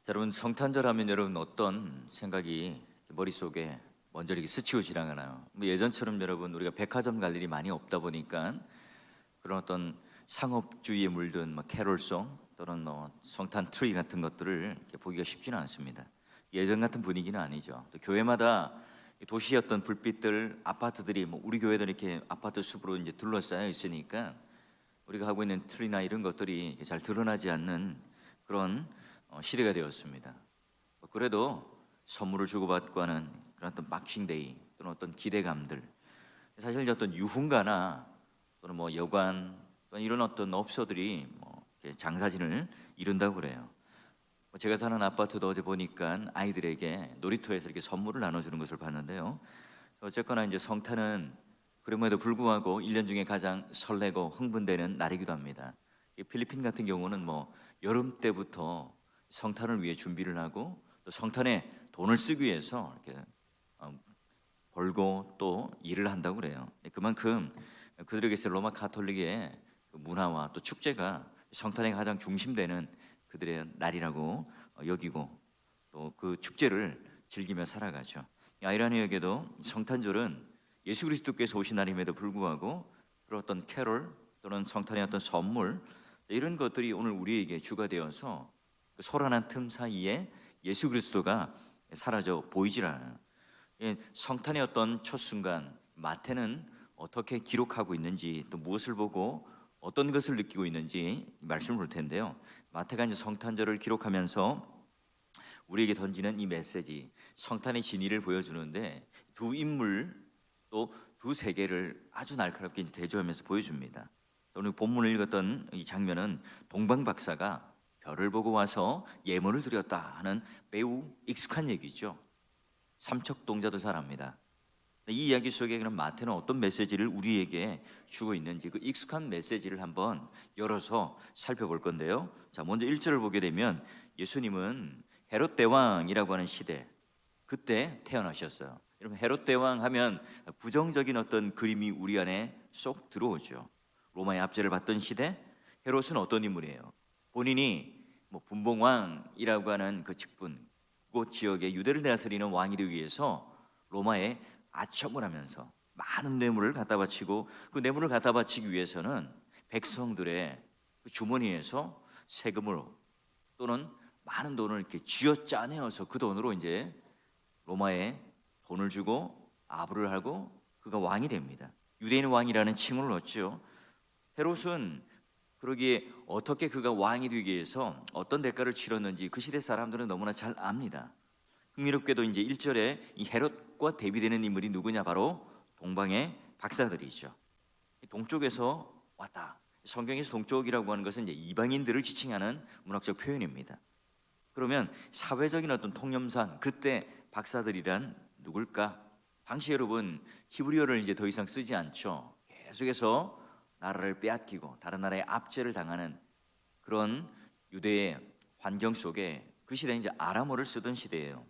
자, 여러분 성탄절 하면 여러분 어떤 생각이 머릿속에 먼저 이렇게 스치고 지나가나요? 뭐 예전처럼 여러분 우리가 백화점 갈 일이 많이 없다 보니까 그런 어떤 상업주의에 물든 캐롤송 또는 성탄 트리 같은 것들을 이렇게 보기가 쉽지는 않습니다. 예전 같은 분위기는 아니죠. 또 교회마다 도시의 어떤 불빛들, 아파트들이 우리 교회도 이렇게 아파트 숲으로 이제 둘러싸여 있으니까 우리가 하고 있는 트리나 이런 것들이 잘 드러나지 않는 그런 시대가 되었습니다. 그래도 선물을 주고받고 하는 그런 어떤 박싱데이 또는 어떤 기대감들, 사실 이제 어떤 유흥가나 또는 여관 또는 이런 어떤 업소들이 이렇게 장사진을 이룬다고 그래요. 제가 사는 아파트도 어제 보니까 아이들에게 놀이터에서 이렇게 선물을 나눠주는 것을 봤는데요. 어쨌거나 이제 성탄은 그럼에도 불구하고 1년 중에 가장 설레고 흥분되는 날이기도 합니다. 이 필리핀 같은 경우는 여름 때부터 성탄을 위해 준비를 하고 또 성탄에 돈을 쓰기 위해서 이렇게 벌고 또 일을 한다고 그래요. 그만큼 그들에게서 로마 가톨릭의 그 문화와 또 축제가 성탄의 가장 중심되는 그들의 날이라고 여기고 또 그 축제를 즐기며 살아가죠. 아이러니하게도 성탄절은 예수 그리스도께서 오신 날임에도 불구하고 그런 어떤 캐롤 또는 성탄의 어떤 선물 이런 것들이 오늘 우리에게 주가 되어서 그 소란한 틈 사이에 예수 그리스도가 사라져 보이질 않아요. 성탄의 어떤 첫 순간 마태는 어떻게 기록하고 있는지 또 무엇을 보고 어떤 것을 느끼고 있는지 말씀을 볼 텐데요. 마태가 이제 성탄절을 기록하면서 우리에게 던지는 이 메시지, 성탄의 진위를 보여주는데 두 인물 또 두 세계를 아주 날카롭게 대조하면서 보여줍니다. 오늘 본문을 읽었던 이 장면은 동방 박사가 별을 보고 와서 예물을 드렸다 하는 매우 익숙한 얘기죠. 삼척동자도 잘 압니다. 이 이야기 속에 그럼 마태는 어떤 메시지를 우리에게 주고 있는지 그 익숙한 메시지를 한번 열어서 살펴볼 건데요. 자, 먼저 1절을 보게 되면 예수님은 헤롯 대왕이라고 하는 시대 그때 태어나셨어요. 여러분 헤롯 대왕 하면 부정적인 어떤 그림이 우리 안에 쏙 들어오죠. 로마의 압제를 받던 시대 헤롯은 어떤 인물이에요? 본인이 분봉왕이라고 하는 그 직분, 그곳 지역의 유대를 다스리는 왕이 되기 위해서 로마에 아첨을 하면서 많은 뇌물을 갖다 바치고 그 뇌물을 갖다 바치기 위해서는 백성들의 그 주머니에서 세금으로 또는 많은 돈을 이렇게 쥐어짜내어서 그 돈으로 이제 로마에 돈을 주고 아부를 하고 그가 왕이 됩니다. 유대인 왕이라는 칭호를 얻죠. 헤롯은 그러기에 어떻게 그가 왕이 되기 위해서 어떤 대가를 치렀는지 그 시대 사람들은 너무나 잘 압니다. 흥미롭게도 이제 1절에 이 헤롯과 대비되는 인물이 누구냐? 바로 동방의 박사들이죠. 동쪽에서 왔다. 성경에서 동쪽이라고 하는 것은 이제 이방인들을 지칭하는 문학적 표현입니다. 그러면 사회적인 어떤 통념상 그때 박사들이란 누굴까? 당시 여러분 히브리어를 이제 더 이상 쓰지 않죠. 계속해서 나라를 빼앗기고 다른 나라의 압제를 당하는 그런 유대의 환경 속에 그 시대는 이제 아람어를 쓰던 시대예요.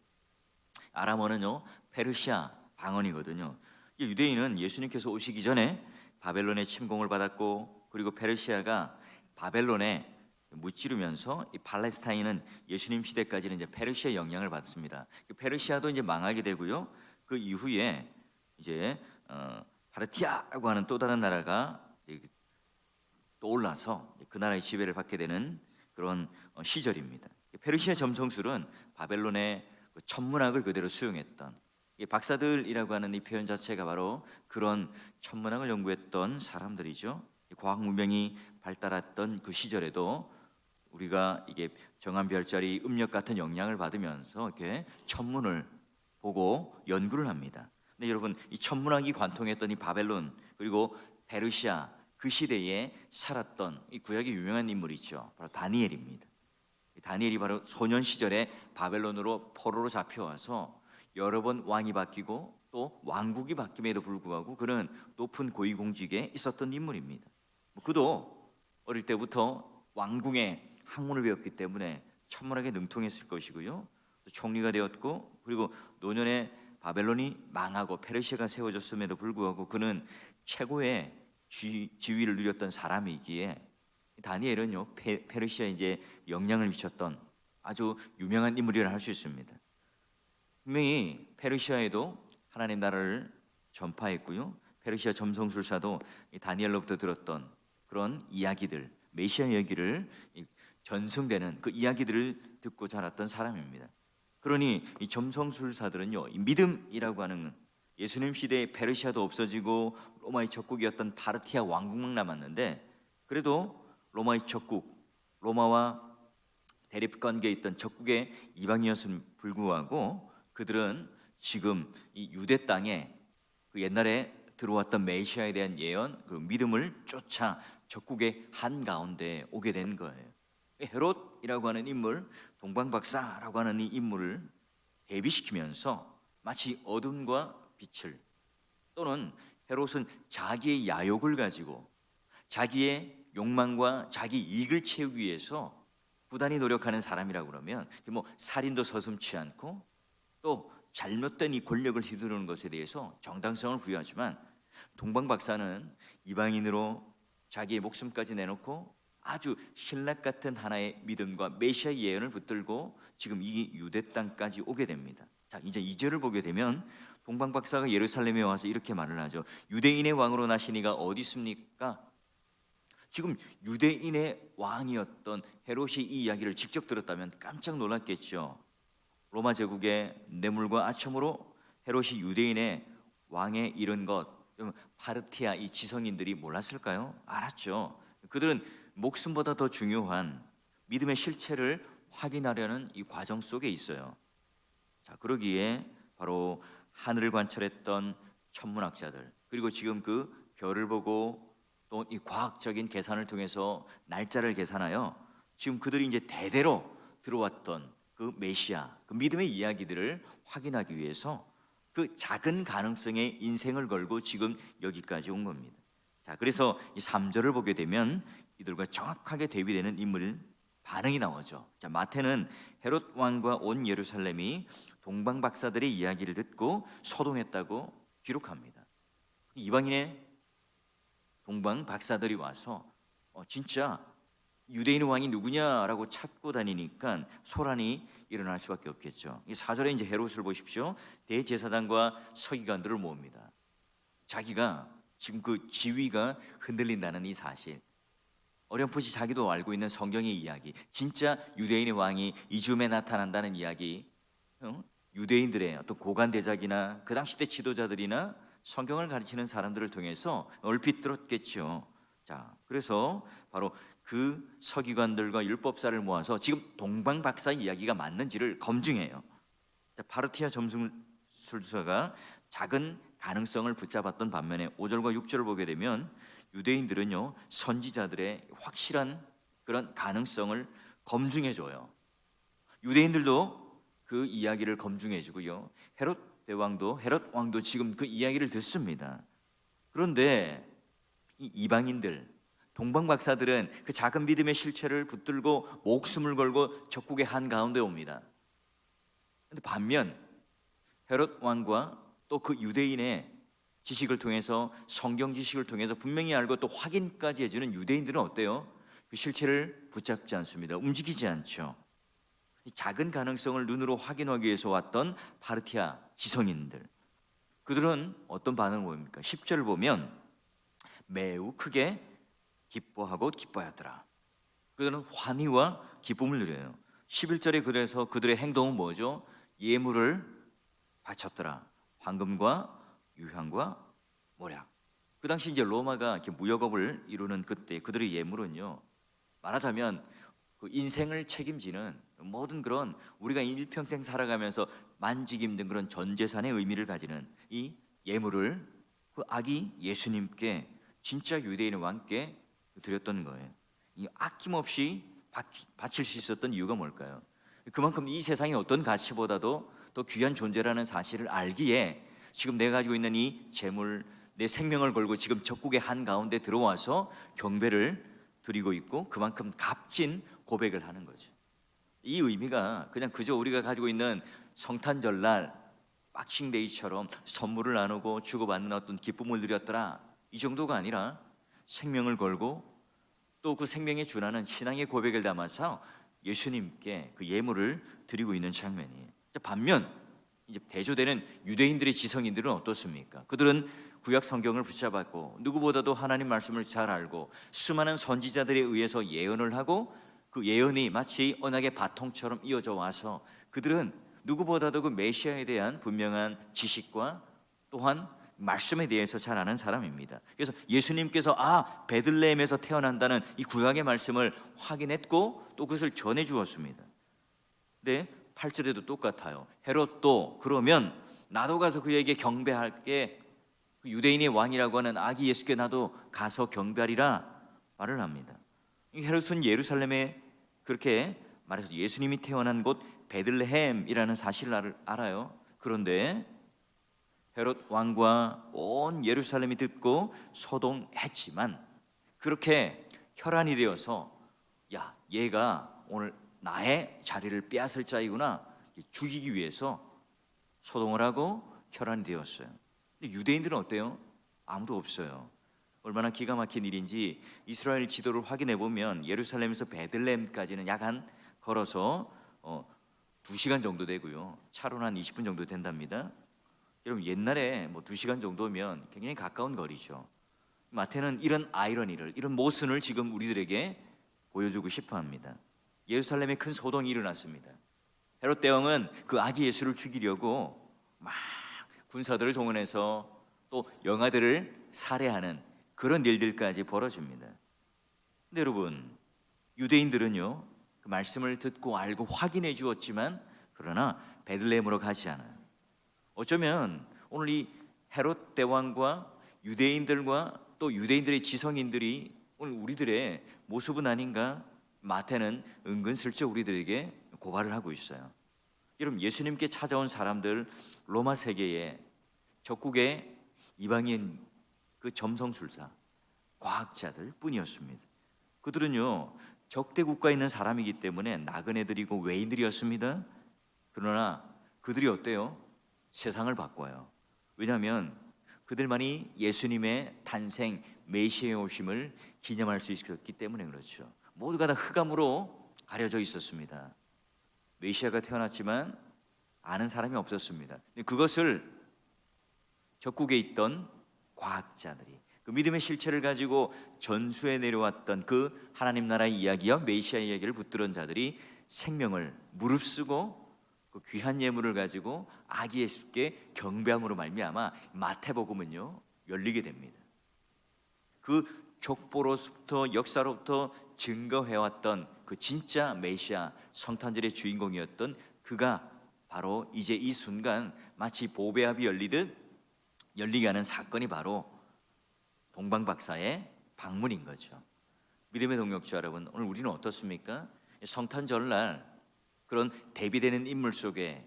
아람어는요 페르시아 방언이거든요. 유대인은 예수님께서 오시기 전에 바벨론의 침공을 받았고 그리고 페르시아가 바벨론에 무찌르면서 이 팔레스타인은 예수님 시대까지는 이제 페르시아 영향을 받습니다. 페르시아도 이제 망하게 되고요. 그 이후에 이제 파르티아라고 하는 또 다른 나라가 떠올라서 그 나라의 지배를 받게 되는 그런 시절입니다. 페르시아 점성술은 바벨론의 천문학을 그대로 수용했던 박사들이라고 하는 이 표현 자체가 바로 그런 천문학을 연구했던 사람들이죠. 과학 문명이 발달했던 그 시절에도 우리가 이게 정한 별자리 음력 같은 영향을 받으면서 이렇게 천문을 보고 연구를 합니다. 근데 여러분 이 천문학이 관통했던 이 바벨론 그리고 페르시아 그 시대에 살았던 이 구약의 유명한 인물이 있죠. 바로 다니엘입니다. 다니엘이 바로 소년 시절에 바벨론으로 포로로 잡혀와서 여러 번 왕이 바뀌고 또 왕국이 바뀜에도 불구하고 그는 높은 고위공직에 있었던 인물입니다. 그도 어릴 때부터 왕궁의 학문을 배웠기 때문에 천문학에 능통했을 것이고요. 또 총리가 되었고 그리고 노년에 바벨론이 망하고 페르시아가 세워졌음에도 불구하고 그는 최고의 지위를 누렸던 사람이기에 다니엘은요 페르시아에 이제 영향을 미쳤던 아주 유명한 인물이라 할 수 있습니다. 분명히 페르시아에도 하나님 나라를 전파했고요. 페르시아 점성술사도 이 다니엘로부터 들었던 그런 이야기들, 메시아 이야기를 전승되는 그 이야기들을 듣고 자랐던 사람입니다. 그러니 이 점성술사들은요, 이 믿음이라고 하는 예수님 시대에 페르시아도 없어지고 로마의 적국이었던 파르티아 왕국만 남았는데, 그래도 로마의 적국, 로마와 대립 관계에 있던 적국의 이방이었음을 불구하고 그들은 지금 이 유대 땅에 그 옛날에 들어왔던 메시아에 대한 예언, 그 믿음을 쫓아 적국의 한가운데 오게 된 거예요. 헤롯이라고 하는 인물, 동방박사라고 하는 이 인물을 대비시키면서 마치 어둠과 빛을, 또는 헤롯은 자기의 야욕을 가지고 자기의 욕망과 자기 이익을 채우기 위해서 부단히 노력하는 사람이라고 그러면 뭐 살인도 서슴지 않고 또 잘못된 이 권력을 휘두르는 것에 대해서 정당성을 부여하지만, 동방 박사는 이방인으로 자기의 목숨까지 내놓고 아주 신락 같은 하나의 믿음과 메시아 예언을 붙들고 지금 이 유대 땅까지 오게 됩니다. 자, 이제 2절을 보게 되면 동방 박사가 예루살렘에 와서 이렇게 말을 하죠. 유대인의 왕으로 나신 이가 어디 있습니까? 지금 유대인의 왕이었던 헤롯이 이 이야기를 직접 들었다면 깜짝 놀랐겠죠. 로마 제국의 뇌물과 아첨으로 헤롯이 유대인의 왕에 이른 것, 파르티아 이 지성인들이 몰랐을까요? 알았죠. 그들은 목숨보다 더 중요한 믿음의 실체를 확인하려는 이 과정 속에 있어요. 자, 그러기에 바로 하늘을 관찰했던 천문학자들, 그리고 지금 그 별을 보고 또 이 과학적인 계산을 통해서 날짜를 계산하여 지금 그들이 이제 대대로 들어왔던 그 메시아, 그 믿음의 이야기들을 확인하기 위해서 그 작은 가능성의 인생을 걸고 지금 여기까지 온 겁니다. 자, 그래서 이 3절을 보게 되면 이들과 정확하게 대비되는 인물 반응이 나오죠. 자, 마태는 헤롯 왕과 온 예루살렘이 동방 박사들의 이야기를 듣고 소동했다고 기록합니다. 이방인의 동방 박사들이 와서 진짜 유대인 왕이 누구냐라고 찾고 다니니까 소란이 일어날 수밖에 없겠죠. 이 4절에 이제 헤롯을 보십시오. 대제사장과 서기관들을 모읍니다. 자기가 지금 그 지위가 흔들린다는 이 사실, 어렴풋이 자기도 알고 있는 성경의 이야기, 진짜 유대인의 왕이 이 즈음에 나타난다는 이야기, 유대인들의 어떤 고관 대작이나 그 당시 때 지도자들이나 성경을 가르치는 사람들을 통해서 얼핏 들었겠죠. 자, 그래서 바로 그 서기관들과 율법사를 모아서 지금 동방 박사 이야기가 맞는지를 검증해요. 자, 파르티아 점술사가 작은 가능성을 붙잡았던 반면에 5절과 6절을 보게 되면 유대인들은요, 선지자들의 확실한 그런 가능성을 검증해 줘요. 유대인들도 그 이야기를 검증해 주고요, 헤롯 대왕도, 헤롯 왕도 지금 그 이야기를 듣습니다. 그런데 이 이방인들, 동방 박사들은 그 작은 믿음의 실체를 붙들고 목숨을 걸고 적국의 한가운데 옵니다. 그런데 반면 헤롯 왕과 또 그 유대인의 지식을 통해서, 성경 지식을 통해서 분명히 알고 또 확인까지 해주는 유대인들은 어때요? 그 실체를 붙잡지 않습니다. 움직이지 않죠. 작은 가능성을 눈으로 확인하기 위해서 왔던 파르티아 지성인들, 그들은 어떤 반응을 보입니까? 10절을 보면 매우 크게 기뻐하고 기뻐하더라. 그들은 환희와 기쁨을 누려요. 11절에 그래서 그들의 행동은 뭐죠? 예물을 바쳤더라. 황금과 유향과 모략. 그 당시 이제 로마가 이렇게 무역업을 이루는 그때 그들의 예물은요, 말하자면 그 인생을 책임지는 모든 그런 우리가 일평생 살아가면서 만지기 힘든 그런 전 재산의 의미를 가지는 이 예물을 그 아기 예수님께, 진짜 유대인의 왕께 드렸던 거예요. 이 아낌없이 바칠 수 있었던 이유가 뭘까요? 그만큼 이 세상의 어떤 가치보다도 더 귀한 존재라는 사실을 알기에 지금 내가 가지고 있는 이 재물, 내 생명을 걸고 지금 적국의 한가운데 들어와서 경배를 드리고 있고, 그만큼 값진 고백을 하는 거죠. 이 의미가 그냥 그저 우리가 가지고 있는 성탄절날 박싱데이처럼 선물을 나누고 주고받는 어떤 기쁨을 누렸더라, 이 정도가 아니라 생명을 걸고 또 그 생명에 준하는 신앙의 고백을 담아서 예수님께 그 예물을 드리고 있는 장면이에요. 반면 이제 대조되는 유대인들의 지성인들은 어떻습니까? 그들은 구약 성경을 붙잡았고 누구보다도 하나님 말씀을 잘 알고 수많은 선지자들에 의해서 예언을 하고 그 예언이 마치 언약의 바통처럼 이어져 와서 그들은 누구보다도 그 메시아에 대한 분명한 지식과 또한 말씀에 대해서 잘 아는 사람입니다. 그래서 예수님께서 베들레헴에서 태어난다는 이 구약의 말씀을 확인했고 또 그것을 전해 주었습니다. 근데 8절에도 똑같아요. 헤롯도 그러면 나도 가서 그에게 경배할게, 그 유대인의 왕이라고 하는 아기 예수께 나도 가서 경배하리라 말을 합니다. 헤롯은 예루살렘에 그렇게 말해서 예수님이 태어난 곳 베들레헴이라는 사실을 알아요. 그런데 헤롯 왕과 온 예루살렘이 듣고 소동했지만 그렇게 혈안이 되어서 야, 얘가 오늘 나의 자리를 빼앗을 자이구나 죽이기 위해서 소동을 하고 혈안이 되었어요. 근데 유대인들은 어때요? 아무도 없어요. 얼마나 기가 막힌 일인지 이스라엘 지도를 확인해 보면 예루살렘에서 베들레헴까지는 약 한 걸어서 2시간 정도 되고요. 차로는 한 20분 정도 된답니다. 여러분 옛날에 2시간 정도면 굉장히 가까운 거리죠. 마태는 이런 아이러니를, 이런 모순을 지금 우리들에게 보여주고 싶어 합니다. 예루살렘에 큰 소동이 일어났습니다. 헤롯 대왕은 그 아기 예수를 죽이려고 막 군사들을 동원해서 또 영아들을 살해하는 그런 일들까지 벌어집니다. 근데 여러분 유대인들은요 그 말씀을 듣고 알고 확인해 주었지만 그러나 베들레헴으로 가지 않아요. 어쩌면 오늘 이 헤롯 대왕과 유대인들과 또 유대인들의 지성인들이 오늘 우리들의 모습은 아닌가 마태는 은근슬쩍 우리들에게 고발을 하고 있어요. 여러분 예수님께 찾아온 사람들 로마 세계의 적국의 이방인 그 점성술사 과학자들 뿐이었습니다. 그들은요 적대 국가에 있는 사람이기 때문에 나그네들이고 외인들이었습니다. 그러나 그들이 어때요? 세상을 바꿔요. 왜냐하면 그들만이 예수님의 탄생 메시아의 오심을 기념할 수 있었기 때문에 그렇죠. 모두가 다 흑암으로 가려져 있었습니다. 메시아가 태어났지만 아는 사람이 없었습니다. 그것을 적국에 있던 과학자들이 그 믿음의 실체를 가지고 전수해 내려왔던 그 하나님 나라의 이야기와 메시아 이야기를 붙들은 자들이 생명을 무릅쓰고 그 귀한 예물을 가지고 아기 예수께 경배함으로 말미암아 마태복음은요 열리게 됩니다. 그 족보로부터 역사로부터 증거해왔던 그 진짜 메시아 성탄절의 주인공이었던 그가 바로 이제 이 순간 마치 보배합이 열리듯 열리게 하는 사건이 바로 동방박사의 방문인 거죠. 믿음의 동역자 여러분, 오늘 우리는 어떻습니까? 성탄절날 그런 대비되는 인물 속에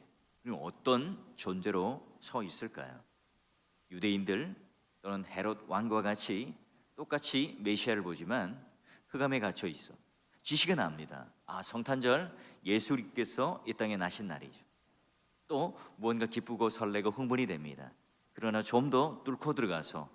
어떤 존재로 서 있을까요? 유대인들 또는 헤롯 왕과 같이 똑같이 메시아를 보지만 흑암에 갇혀 있어. 지식은 압니다. 성탄절 예수님께서 이 땅에 나신 날이죠. 또 무언가 기쁘고 설레고 흥분이 됩니다. 그러나 좀 더 뚫고 들어가서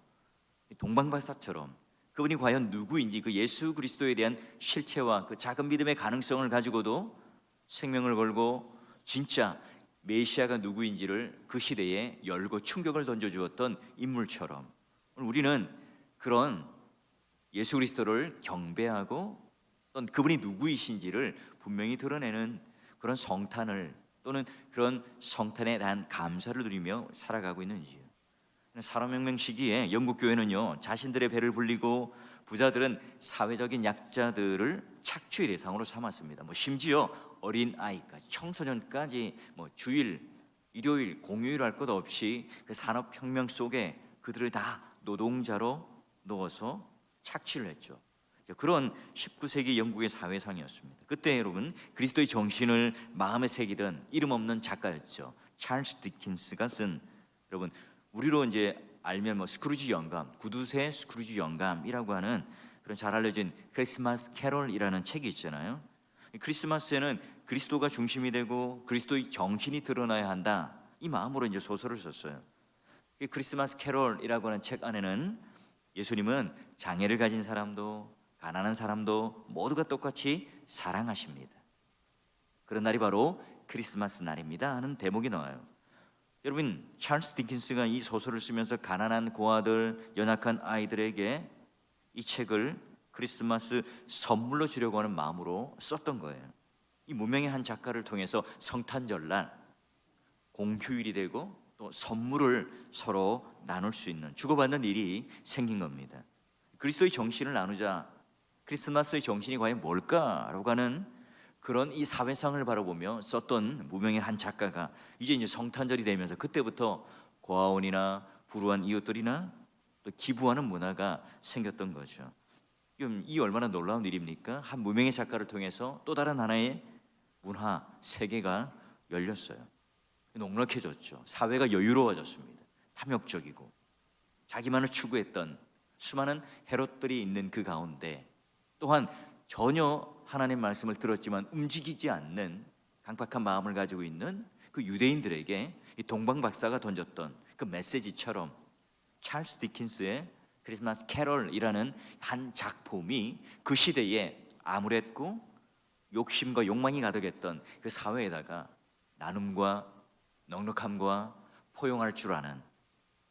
동방박사처럼 그분이 과연 누구인지 그 예수 그리스도에 대한 실체와 그 작은 믿음의 가능성을 가지고도 생명을 걸고 진짜 메시아가 누구인지를 그 시대에 열고 충격을 던져주었던 인물처럼 우리는 그런 예수 그리스도를 경배하고 또 그분이 누구이신지를 분명히 드러내는 그런 성탄을 또는 그런 성탄에 대한 감사를 드리며 살아가고 있는지요. 산업혁명 시기에 영국 교회는요 자신들의 배를 불리고 부자들은 사회적인 약자들을 착취의 대상으로 삼았습니다. 심지어 어린 아이까지 청소년까지 주일, 일요일, 공휴일 할 것 없이 그 산업혁명 속에 그들을 다 노동자로 넣어서 착취를 했죠. 그런 19세기 영국의 사회상이었습니다. 그때 여러분 그리스도의 정신을 마음에 새기던 이름 없는 작가였죠. 찰스 디킨스가 쓴 여러분 우리로 이제 알면 스크루지 영감, 구두쇠 스크루지 영감이라고 하는 그런 잘 알려진 크리스마스 캐롤이라는 책이 있잖아요. 크리스마스에는 그리스도가 중심이 되고 그리스도의 정신이 드러나야 한다. 이 마음으로 이제 소설을 썼어요. 크리스마스 캐롤이라고 하는 책 안에는 예수님은 장애를 가진 사람도 가난한 사람도 모두가 똑같이 사랑하십니다. 그런 날이 바로 크리스마스 날입니다 하는 대목이 나와요. 여러분, 찰스 디킨스가 이 소설을 쓰면서 가난한 고아들, 연약한 아이들에게 이 책을 크리스마스 선물로 주려고 하는 마음으로 썼던 거예요. 이 무명의 한 작가를 통해서 성탄절날 공휴일이 되고 또 선물을 서로 나눌 수 있는, 주고받는 일이 생긴 겁니다. 그리스도의 정신을 나누자, 크리스마스의 정신이 과연 뭘까라고 하는 그런 이 사회상을 바라보며 썼던 무명의 한 작가가 이제 성탄절이 되면서 그때부터 고아원이나 불우한 이웃들이나 또 기부하는 문화가 생겼던 거죠. 이 얼마나 놀라운 일입니까? 한 무명의 작가를 통해서 또 다른 하나의 문화 세계가 열렸어요. 넉넉해졌죠. 사회가 여유로워졌습니다. 탐욕적이고 자기만을 추구했던 수많은 헤롯들이 있는 그 가운데 또한 전혀 하나님 말씀을 들었지만 움직이지 않는 강팍한 마음을 가지고 있는 그 유대인들에게 이 동방 박사가 던졌던 그 메시지처럼 찰스 디킨스의 크리스마스 캐럴이라는 한 작품이 그 시대에 암울했고 욕심과 욕망이 가득했던 그 사회에다가 나눔과 넉넉함과 포용할 줄 아는,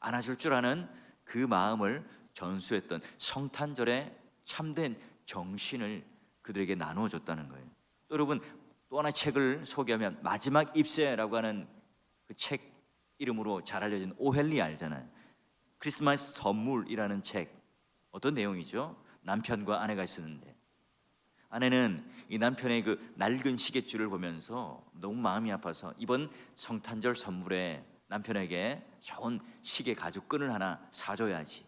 안아줄 줄 아는 그 마음을 전수했던 성탄절의 참된 정신을 그들에게 나누어 줬다는 거예요. 또 여러분, 또 하나의 책을 소개하면 마지막 입새라고 하는 그 책 이름으로 잘 알려진 오헬리 알잖아요. 크리스마스 선물이라는 책, 어떤 내용이죠? 남편과 아내가 있었는데 아내는 이 남편의 그 낡은 시계줄을 보면서 너무 마음이 아파서 이번 성탄절 선물에 남편에게 좋은 시계 가죽끈을 하나 사줘야지.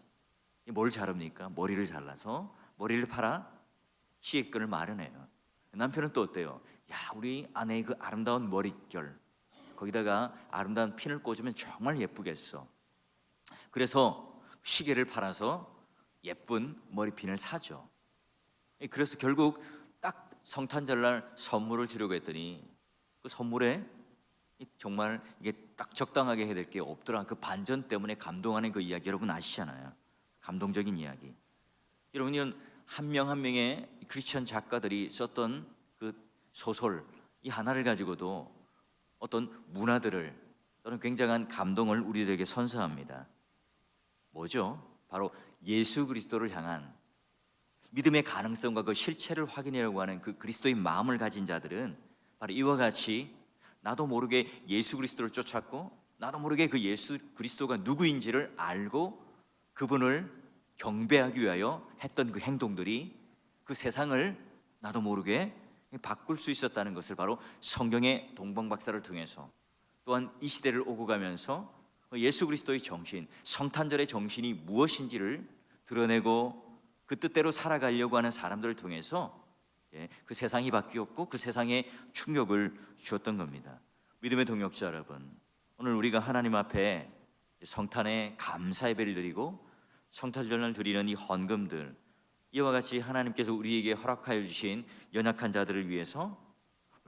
뭘 자릅니까? 머리를 잘라서 머리를 팔아 시계끈을 마련해요. 남편은 또 어때요? 야, 우리 아내의 그 아름다운 머릿결 거기다가 아름다운 핀을 꽂으면 정말 예쁘겠어. 그래서 시계를 팔아서 예쁜 머리핀을 사죠. 그래서 결국 딱 성탄절날 선물을 주려고 했더니 그 선물에 정말 이게 딱 적당하게 해야 될 게 없더라. 그 반전 때문에 감동하는 그 이야기 여러분 아시잖아요. 감동적인 이야기. 여러분, 이런 한 명 한 명의 크리스천 작가들이 썼던 그 소설 이 하나를 가지고도 어떤 문화들을 또는 굉장한 감동을 우리들에게 선사합니다. 뭐죠? 바로 예수 그리스도를 향한 믿음의 가능성과 그 실체를 확인하려고 하는 그 그리스도의 마음을 가진 자들은 바로 이와 같이 나도 모르게 예수 그리스도를 쫓았고 나도 모르게 그 예수 그리스도가 누구인지를 알고 그분을 경배하기 위하여 했던 그 행동들이 그 세상을 나도 모르게 바꿀 수 있었다는 것을 바로 성경의 동방박사를 통해서 또한 이 시대를 오고 가면서 예수 그리스도의 정신, 성탄절의 정신이 무엇인지를 드러내고 그 뜻대로 살아가려고 하는 사람들을 통해서 그 세상이 바뀌었고 그 세상에 충격을 주었던 겁니다. 믿음의 동역자 여러분, 오늘 우리가 하나님 앞에 성탄에 감사 예배를 드리고 성탄절날 드리는 이 헌금들, 이와 같이 하나님께서 우리에게 허락하여 주신 연약한 자들을 위해서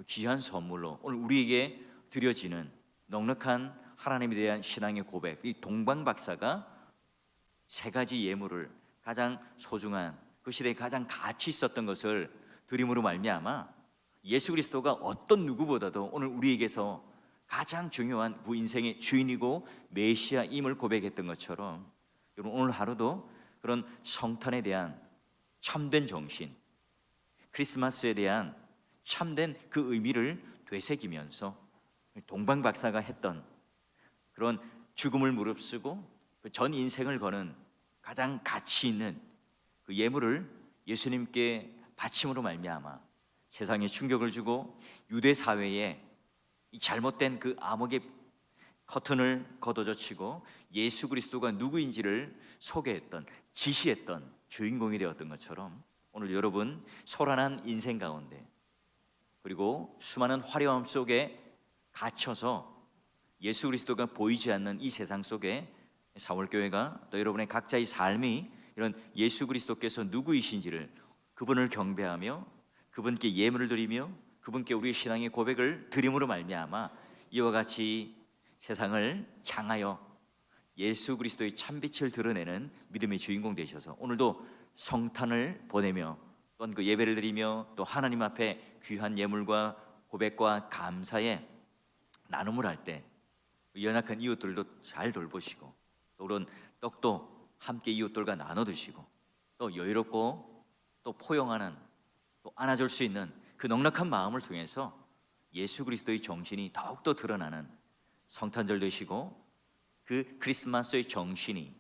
귀한 선물로 오늘 우리에게 드려지는 넉넉한 하나님에 대한 신앙의 고백, 이 동방박사가 세 가지 예물을 가장 소중한 그 시대에 가장 가치 있었던 것을 드림으로 말미암아 예수 그리스도가 어떤 누구보다도 오늘 우리에게서 가장 중요한 그 인생의 주인이고 메시아임을 고백했던 것처럼 여러분, 오늘 하루도 그런 성탄에 대한 참된 정신, 크리스마스에 대한 참된 그 의미를 되새기면서 동방박사가 했던 그런 죽음을 무릅쓰고 그 전 인생을 거는 가장 가치 있는 그 예물을 예수님께 바침으로 말미암아 세상에 충격을 주고 유대 사회에 이 잘못된 그 암흑의 커튼을 걷어젖히고 예수 그리스도가 누구인지를 소개했던, 지시했던 주인공이 되었던 것처럼 오늘 여러분 소란한 인생 가운데 그리고 수많은 화려함 속에 갇혀서 예수 그리스도가 보이지 않는 이 세상 속에 사월교회가 또 여러분의 각자의 삶이 이런 예수 그리스도께서 누구이신지를 그분을 경배하며 그분께 예물을 드리며 그분께 우리의 신앙의 고백을 드림으로 말미암아 이와 같이 세상을 향하여 예수 그리스도의 참빛을 드러내는 믿음의 주인공 되셔서 오늘도 성탄을 보내며 또한 그 예배를 드리며 또 하나님 앞에 귀한 예물과 고백과 감사의 나눔을 할 때 연약한 이웃들도 잘 돌보시고, 또 그런 떡도 함께 이웃들과 나눠 드시고, 또 여유롭고 또 포용하는, 또 안아줄 수 있는 그 넉넉한 마음을 통해서 예수 그리스도의 정신이 더욱더 드러나는 성탄절 되시고, 그 크리스마스의 정신이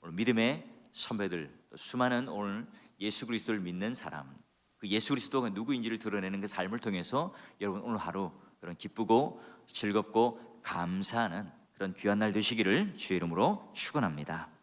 오늘 믿음의 선배들, 수많은 오늘 예수 그리스도를 믿는 사람, 그 예수 그리스도가 누구인지를 드러내는 그 삶을 통해서 여러분 오늘 하루 그런 기쁘고 즐겁고 감사하는 그런 귀한 날 되시기를 주의 이름으로 축원합니다.